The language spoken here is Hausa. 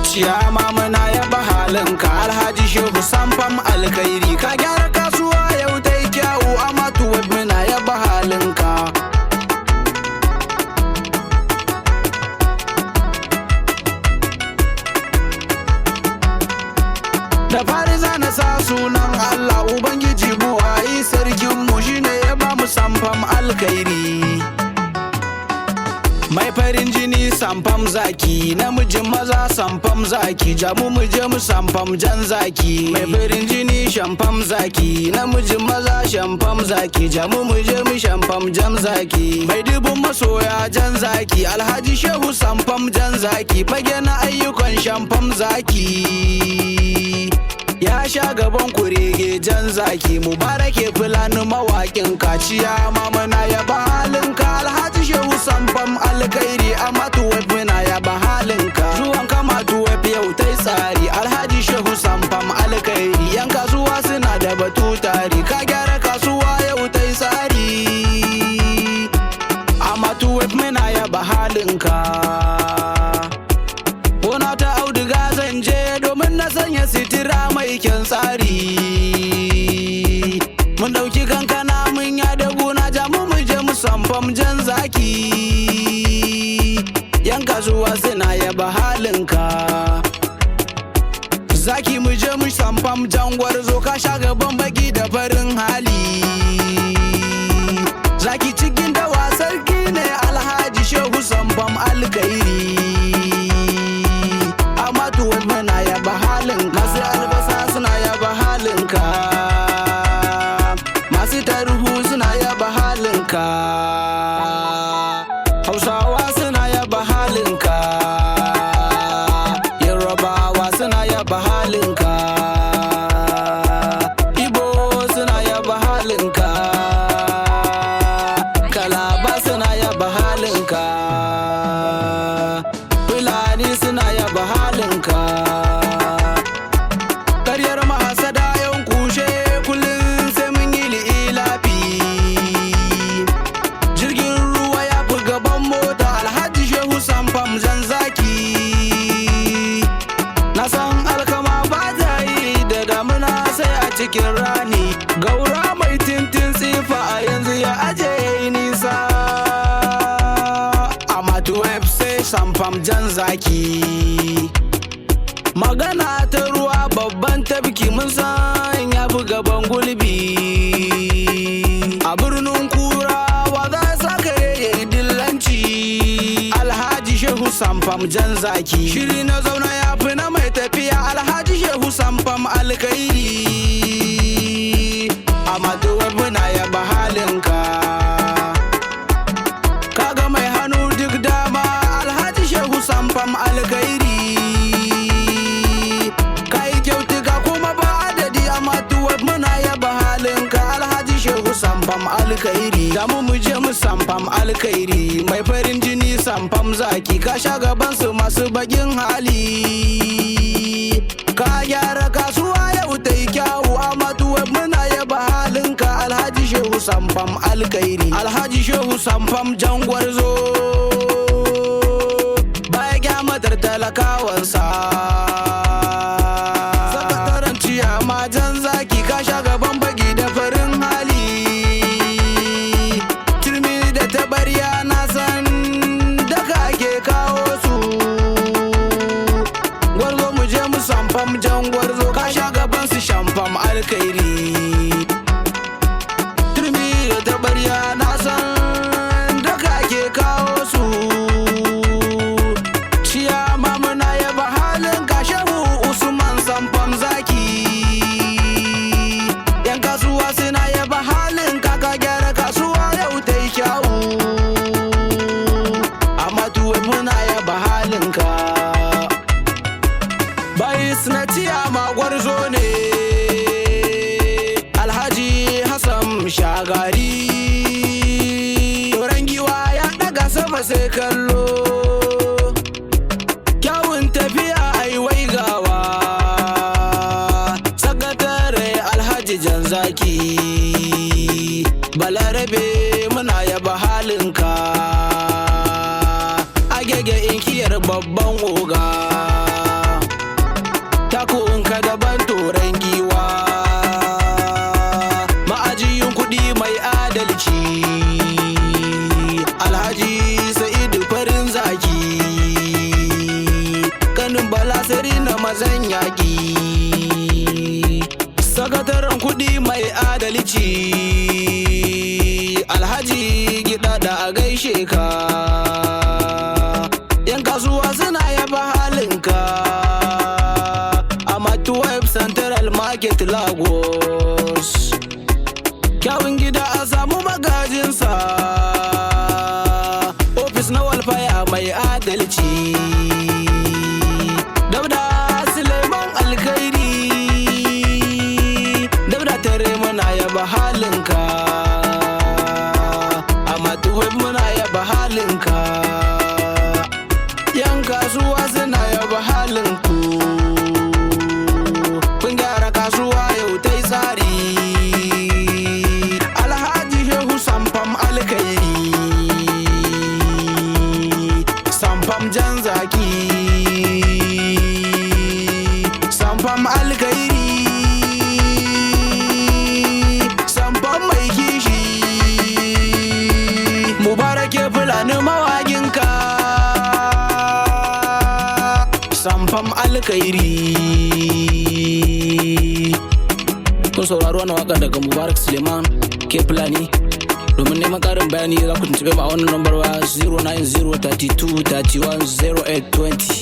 Ciyama muna yaba halinka alhaji shehu sampan alkhairi ka gyara kasuwa yau ta yi kyawu amma tuwab muna yaba halinka. Da fari zana sa sunan Allah Ubangiji buwayi sarkinmu shine ya ba mu samfam alkhairi. Mai farin jini samfam zaki namijin maza samfam zaki jamu mu je mu samfam jan zaki. Mai farin jini shamfam zaki namijin maza shamfam zaki jamu mu je mu shamfam jan zaki. Mai dubun masoya jan zaki alhaji shehu samfam jan zaki fage na ayyukan shamfam zaki. Ya sha gaban kurege jan zaki Mubarak Fulani mawakin kaciya mamana ya ba halinka alhaji shehu samfam alkhairi amma tuwaf muna ya ba halinka. Zuwan kama tuwaf yau tai tsari alhaji shehu samfam alkhairi yan kasuwa suna da batu tari ka gyara kasuwa yau tai tsari amma tuwaf muna ya ba halinka. Gona ta auduga zan je domin na sanya sitira mai kyan tsari. Mun dauki kankana mun ya da gona jamu mu je mu samfam jan zaki. Yan kasuwa suna yaba halinka. Zaki mu je mu samfam jan gwarzo ka sha gaban baki da farin hali. Zaki cikin dawa sarki ne alhaji shehu samfam alkhairi. Tuwaf muna yaba halinka masu albasa suna yaba halinka masu tarhu suna yaba halinka Hausawa suna yaba halinka Yorubawa suna yaba halinka Igbo suna yaba halinka Kalaba suna yaba halinka Fulani suna yaba halinka. Karyar mahasada yan kushe kullum sai mun yi li'ilafi. Jirgin ruwa ya fi gaban mota alhaji shehu samfam jan zaki. Na san alkama ba ta yi da damuna sai a cikin rani. Gaura mai tintin tsifa a yanzu ya aje nisa. Amma tuwaf sai samfam jan zaki. Magana ta ruwa babban tafki mun san ya fi gaban gulbi. A birnin kurawa za saka yayi dillanci alhaji shehu samfam jan zaki. Shiri na zauna ya fi na mai tafiya alhaji shehu samfam alkhairi. Amma tuwaf muna yaba halinka. Kaga mai hannu duk dama alhaji shehu samfam alkhairi. Samfam alkhairi zamu mu je mu samfam alkhairi mai farin jini samfam zaki ka sha gaban su masu bakin hali ka gyara kasuwa yau ta yi kyawu amma tuwaf muna yaba halinka alhaji shehu samfam alkhairi alhaji shehu samfam jan gwarzo baya kyamatar talakawansa sakataren ciyama jan zaki ka sha gaban baki da farin hali tabariya na san daga ake kawo su gwarzo mu je mu samfam jan gwarzo ka sha gaban su shamfam alkhairi turmi da tabariya na san daga ake kawo su ciyama muna yaba halin ka shehu Usman samfam zaki yan kasuwa suna yaba halin ka ka gyara kasuwa yau ta yi kyawu muna yaba halinka bai na ciyama gwarzo ne sama sai kallo, kyawun tafiya ai waigawa. Sakatare alhaji jan zaki, balarabe muna yaba halinka. Agege inkiyar babban oga, takunka daban toren giwa. Ma'ajiyin kuɗi mai adalci, alhaji sa'idu farin zaki, kanin balasari na mazan yaƙi. Sakataren kuɗi mai adalci, alhaji gida da a gaishe ka. Yan kasuwa suna yaba halinka, a 12 Central Market Lagos. Kyawun gida a samu magajinsa, ofis na walfaya mai adalci. Dauda Suleiman alkhairi, dauda tare muna yaba halinka, amma tuwai muna yaba halinka. Yan kasuwa suna yaba halinku, kun gyara kasuwa yau ta yi tsari. Alhaji shehu sampan alkhairi, sampan jan zaki, sampan alkhairi, sampan mai kishi. Mubarak ya Fulani mawaginka, sampan alkhairi. Kun sauraro wannan waka daga Mubarak Suleiman ke Fulani. Domin neman ƙarin bayani za ku tuntube mu a wannan lambar waya 09032310820.